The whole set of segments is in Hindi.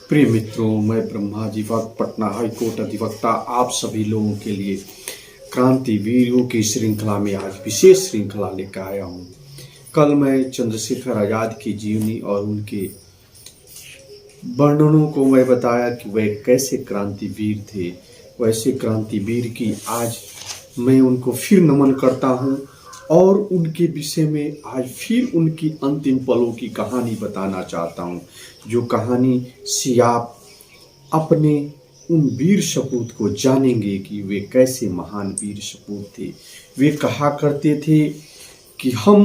प्रिय मित्रों, मैं ब्रह्मा जी वक्त पटना हाईकोर्ट अधिवक्ता आप सभी लोगों के लिए क्रांतिवीरों की श्रृंखला में आज विशेष श्रृंखला लेकर आया हूँ। कल मैं चंद्रशेखर आजाद की जीवनी और उनके वर्णनों को मैं बताया कि वे कैसे क्रांतिवीर थे। वैसे क्रांतिवीर की आज मैं उनको फिर नमन करता हूँ और उनके विषय में आज फिर उनकी अंतिम पलों की कहानी बताना चाहता हूँ, जो कहानी से आप अपने उन वीर सपूत को जानेंगे कि वे कैसे महान वीर सपूत थे। वे कहा करते थे कि हम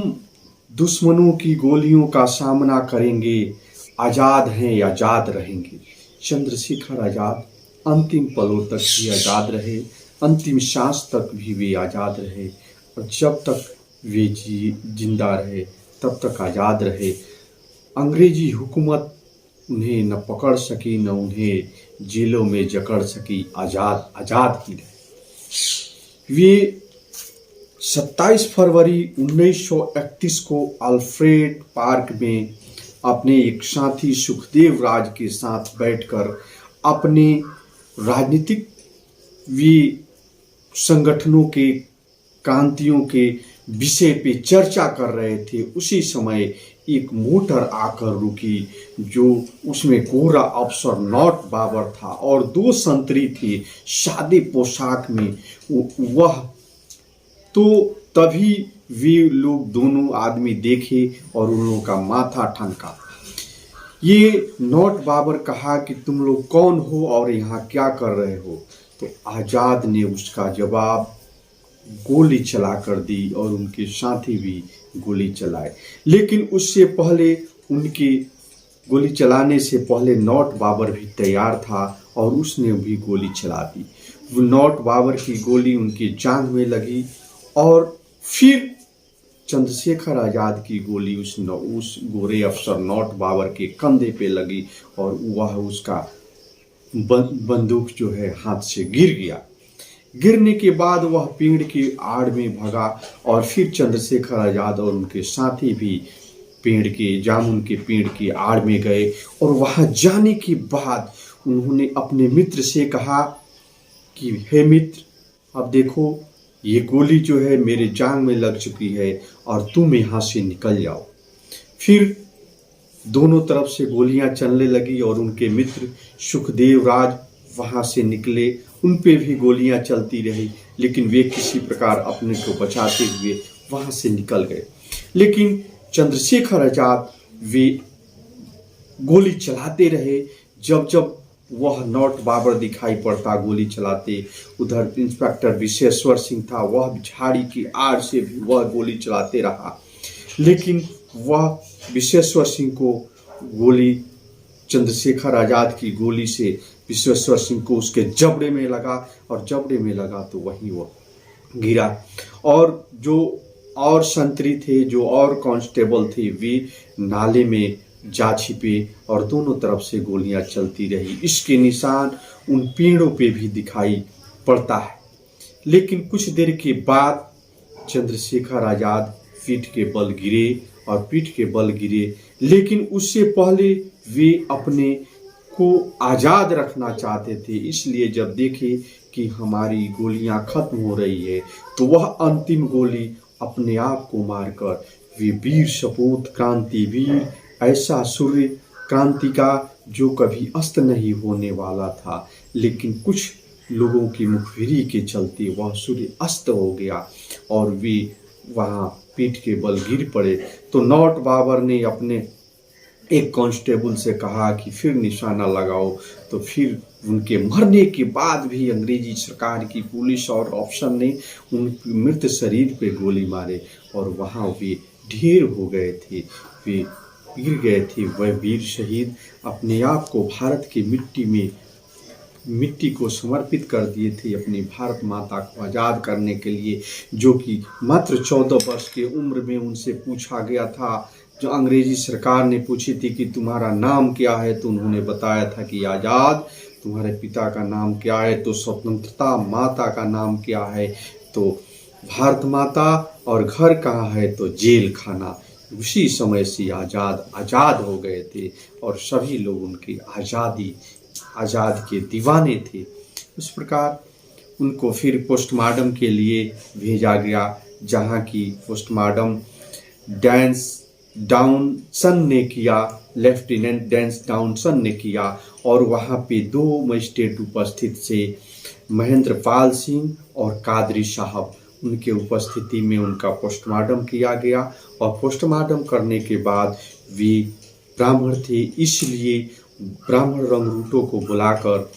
दुश्मनों की गोलियों का सामना करेंगे, आज़ाद हैं, आज़ाद रहेंगे। चंद्रशेखर आज़ाद अंतिम पलों तक भी आज़ाद रहे, अंतिम सांस तक भी वे आज़ाद रहे और जब तक वे जिंदा रहे तब तक आज़ाद रहे। अंग्रेजी हुकूमत उन्हें न पकड़ सकी, न उन्हें जेलों में जकड़ सकी। आज़ाद आज़ाद ही रहे। वे 27 फरवरी 1931 को अल्फ्रेड पार्क में अपने एक साथी सुखदेव राज के साथ बैठकर अपने राजनीतिक संगठनों के क्रांतियों के विषय पे चर्चा कर रहे थे। उसी समय एक मोटर आकर रुकी, जो उसमें कोहरा अफसर नॉट बाबर था और 2 संतरी थे सादे पोशाक में। वह तो तभी वे लोग दोनों आदमी देखे और उन लोगों का माथा ठनका। ये नॉट बाबर कहा कि तुम लोग कौन हो और यहाँ क्या कर रहे हो? तो आज़ाद ने उसका जवाब गोली चला कर दी और उनके साथी भी गोली चलाए। लेकिन उससे पहले, उनके गोली चलाने से पहले नॉट बाबर भी तैयार था और उसने भी गोली चला दी। वो नॉट बाबर की गोली उनकी जांघ में लगी और फिर चंद्रशेखर आज़ाद की गोली उस गोरे अफसर नॉट बाबर के कंधे पे लगी और वह उसका बंदूक जो है हाथ से गिर गया। गिरने के बाद वह पेड़ की आड़ में भगा और फिर चंद्रशेखर आज़ाद और उनके साथी भी जामुन के पेड़ की आड़ में गए और वहां जाने के बाद उन्होंने अपने मित्र से कहा कि हे मित्र, अब देखो ये गोली जो है मेरे जांघ में लग चुकी है और तुम यहाँ से निकल जाओ। फिर दोनों तरफ से गोलियां चलने लगी और उनके मित्र सुखदेव राज वहां से निकले। उन पे भी गोलियां चलती रही, लेकिन वे किसी प्रकार अपने को बचाते हुए वहां से निकल गए। लेकिन चंद्रशेखर आज़ाद वे गोली चलाते रहे। जब जब वह नॉट बाबर दिखाई पड़ता गोली चलाते, उधर इंस्पेक्टर विशेश्वर सिंह था, वह झाड़ी की आड़ से भी वह गोली चलाते रहा। लेकिन वह विशेश्वर सिंह को गोली, चंद्रशेखर आज़ाद की गोली से विश्वेश्वर सिंह को उसके जबड़े में लगा और जबड़े में लगा तो वहीं वो गिरा। और जो और संतरी थे, जो और कांस्टेबल थे, वे नाले में जा छिपे और दोनों तरफ से गोलियां चलती रही। इसके निशान उन पेड़ों पे भी दिखाई पड़ता है। लेकिन कुछ देर के बाद चंद्रशेखर आज़ाद पीठ के बल गिरे, लेकिन उससे पहले वे अपने को आज़ाद रखना चाहते थे। इसलिए जब देखे कि हमारी गोलियां खत्म हो रही है तो वह अंतिम गोली अपने आप को मारकर वे वीर सपूत, क्रांतिवीर, ऐसा सूर्य क्रांति का जो कभी अस्त नहीं होने वाला था, लेकिन कुछ लोगों की मुखबिरी के चलते वह सूर्य अस्त हो गया और वे वहाँ पीठ के बल गिर पड़े। तो नॉट बाबर ने अपने एक कांस्टेबल से कहा कि फिर निशाना लगाओ। तो फिर उनके मरने के बाद भी अंग्रेजी सरकार की पुलिस और अफसर ने उन मृत शरीर पे गोली मारे और वहाँ वे ढेर हो गए थे, वे गिर गए थे। वह वीर शहीद अपने आप को भारत की मिट्टी को समर्पित कर दिए थे, अपनी भारत माता को आज़ाद करने के लिए, जो कि मात्र 14 वर्ष की उम्र में उनसे पूछा गया था। जो अंग्रेजी सरकार ने पूछी थी कि तुम्हारा नाम क्या है, तो उन्होंने बताया था कि आज़ाद। तुम्हारे पिता का नाम क्या है? तो स्वतंत्रता। माता का नाम क्या है? तो भारत माता। और घर कहाँ है? तो जेल खाना। उसी समय से आज़ाद हो गए थे और सभी लोग उनकी आज़ाद के दीवाने थे। उस प्रकार उनको फिर पोस्टमार्टम के लिए भेजा गया, जहाँ की पोस्टमार्टम डैंस डाउनसन ने किया, लेफ्टिनेंट डैंस डाउनसन ने किया। और वहाँ पे 2 मजिस्ट्रेट उपस्थित थे, महेंद्र पाल सिंह और कादरी साहब। उनके उपस्थिति में उनका पोस्टमार्टम किया गया और पोस्टमार्टम करने के बाद वे ब्राह्मण थे, इसलिए ब्राह्मण रंगरूटों को बुलाकर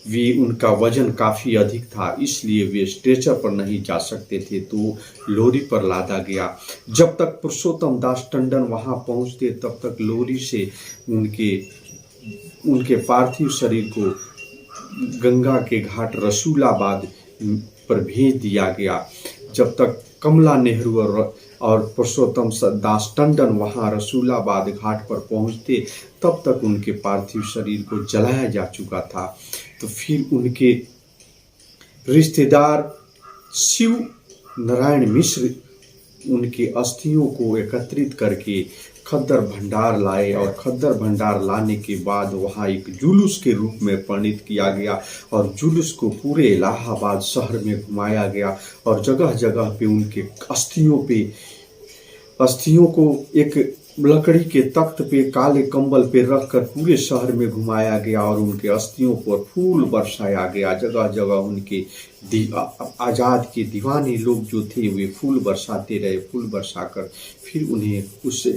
वे उनका वजन काफ़ी अधिक था, इसलिए वे स्ट्रेचर पर नहीं जा सकते थे, तो लोरी पर लादा गया। जब तक पुरुषोत्तम दास टंडन वहाँ पहुँचते तब तक लोरी से उनके पार्थिव शरीर को गंगा के घाट रसूलाबाद पर भेज दिया गया। जब तक कमला नेहरू और पुरुषोत्तम दास टंडन वहाँ रसूलाबाद घाट पर पहुँचते तब तक उनके पार्थिव शरीर को जलाया जा चुका था। तो फिर उनके रिश्तेदार शिव नारायण मिश्र उनके अस्थियों को एकत्रित करके खद्दर भंडार लाए और खद्दर भंडार लाने के बाद वहाँ एक जुलूस के रूप में परिणित किया गया और जुलूस को पूरे इलाहाबाद शहर में घुमाया गया और जगह जगह पे उनके अस्थियों को एक लकड़ी के तख्त पे काले कंबल पे रखकर पूरे शहर में घुमाया गया और उनके अस्थियों पर फूल बरसाया गया। जगह जगह उनके आज़ाद के दीवाने लोग जो थे वे फूल बरसाते रहे। फूल बरसाकर फिर उन्हें उस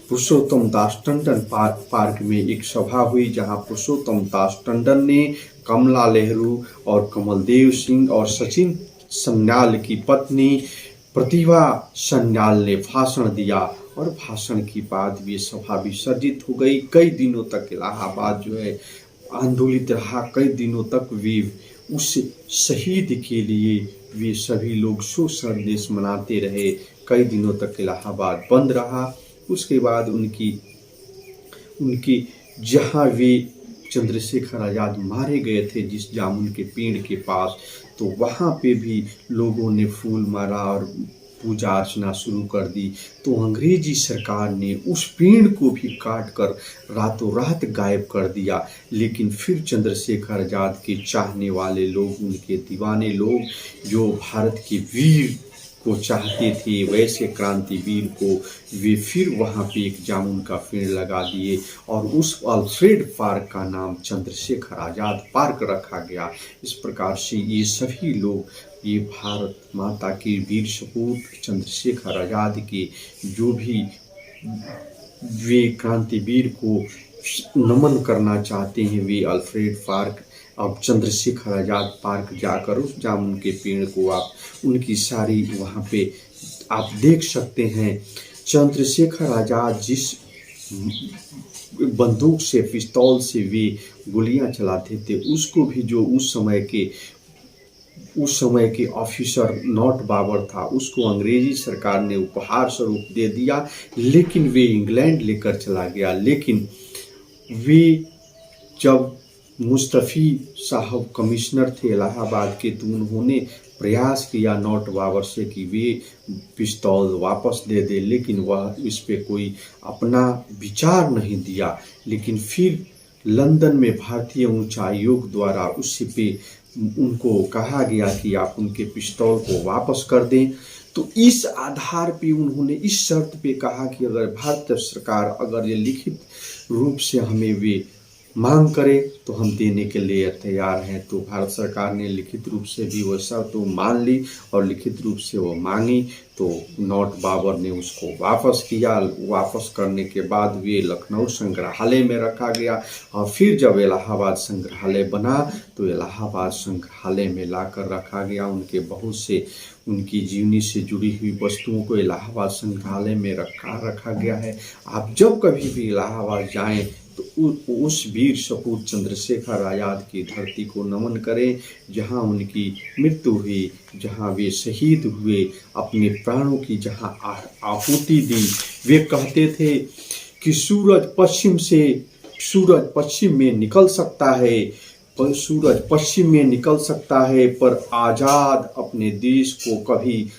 पुरुषोत्तम दास टंडन पार्क में एक सभा हुई, जहां पुरुषोत्तम दास टंडन ने कमला नेहरू और कमलदेव सिंह और सचिन सन्याल की पत्नी प्रतिभा सन्याल ने भाषण दिया और भाषण के बाद ये सभा विसर्जित हो गई। कई दिनों तक इलाहाबाद जो है आंदोलित रहा। कई दिनों तक वे उस शहीद के लिए वे सभी लोग शोक संदेश मनाते रहे। कई दिनों तक इलाहाबाद बंद रहा। उसके बाद उनकी जहाँ वे चंद्रशेखर आज़ाद मारे गए थे जिस जामुन के पेड़ के पास, तो वहाँ पे भी लोगों ने फूल माला और पूजा अर्चना शुरू कर दी। तो अंग्रेजी सरकार ने उस पेड़ को भी काट कर रातों रात गायब कर दिया। लेकिन फिर चंद्रशेखर आज़ाद के चाहने वाले लोग, उनके दीवाने लोग जो भारत के वीर को चाहते थे, वैसे क्रांतिवीर को, वे फिर वहाँ पे एक जामुन का पेड़ लगा दिए और उस अल्फ्रेड पार्क का नाम चंद्रशेखर आज़ाद पार्क रखा गया। इस प्रकार से ये सभी लोग, ये भारत माता के वीर सपूत चंद्रशेखर आज़ाद के जो भी वे क्रांतिवीर को नमन करना चाहते हैं, वे अल्फ्रेड पार्क, अब चंद्रशेखर आज़ाद पार्क जाकर उस जामुन के पेड़ को आप उनकी सारी वहाँ पे आप देख सकते हैं। चंद्रशेखर आज़ाद जिस बंदूक से, पिस्तौल से वे गोलियां चलाते थे, उसको भी जो उस समय के ऑफिसर नॉट बाबर था, उसको अंग्रेजी सरकार ने उपहार स्वरूप दे दिया। लेकिन वे इंग्लैंड लेकर चला गया। लेकिन वे जब मुस्तफ़ी साहब कमिश्नर थे इलाहाबाद के, तो उन्होंने प्रयास किया नॉट बाबर से कि वे पिस्तौल वापस दे दे, लेकिन वह इस पे कोई अपना विचार नहीं दिया। लेकिन फिर लंदन में भारतीय उच्च आयोग द्वारा उस पे उनको कहा गया कि आप उनके पिस्तौल को वापस कर दें। तो इस आधार पे उन्होंने इस शर्त पे कहा कि अगर भारत सरकार अगर ये लिखित रूप से हमें वे मांग करे तो हम देने के लिए तैयार हैं। तो भारत सरकार ने लिखित रूप से भी वो शर्त तो मान ली और लिखित रूप से वो मांगी। तो नॉट बाबर ने उसको वापस किया। वापस करने के बाद वे लखनऊ संग्रहालय में रखा गया और फिर जब इलाहाबाद संग्रहालय बना तो इलाहाबाद संग्रहालय में लाकर रखा गया। उनके बहुत से उनकी जीवनी से जुड़ी हुई वस्तुओं को इलाहाबाद संग्रहालय में रखा गया है। आप जब कभी भी इलाहाबाद जाएं तो उस वीर सपूत चंद्रशेखर आज़ाद की धरती को नमन करें, जहां उनकी मृत्यु हुई, जहां वे शहीद हुए, अपने प्राणों की जहां आहुति दी। वे कहते थे कि सूरज पश्चिम में निकल सकता है, सूरज पश्चिम में निकल सकता है, पर आज़ाद अपने देश को कभी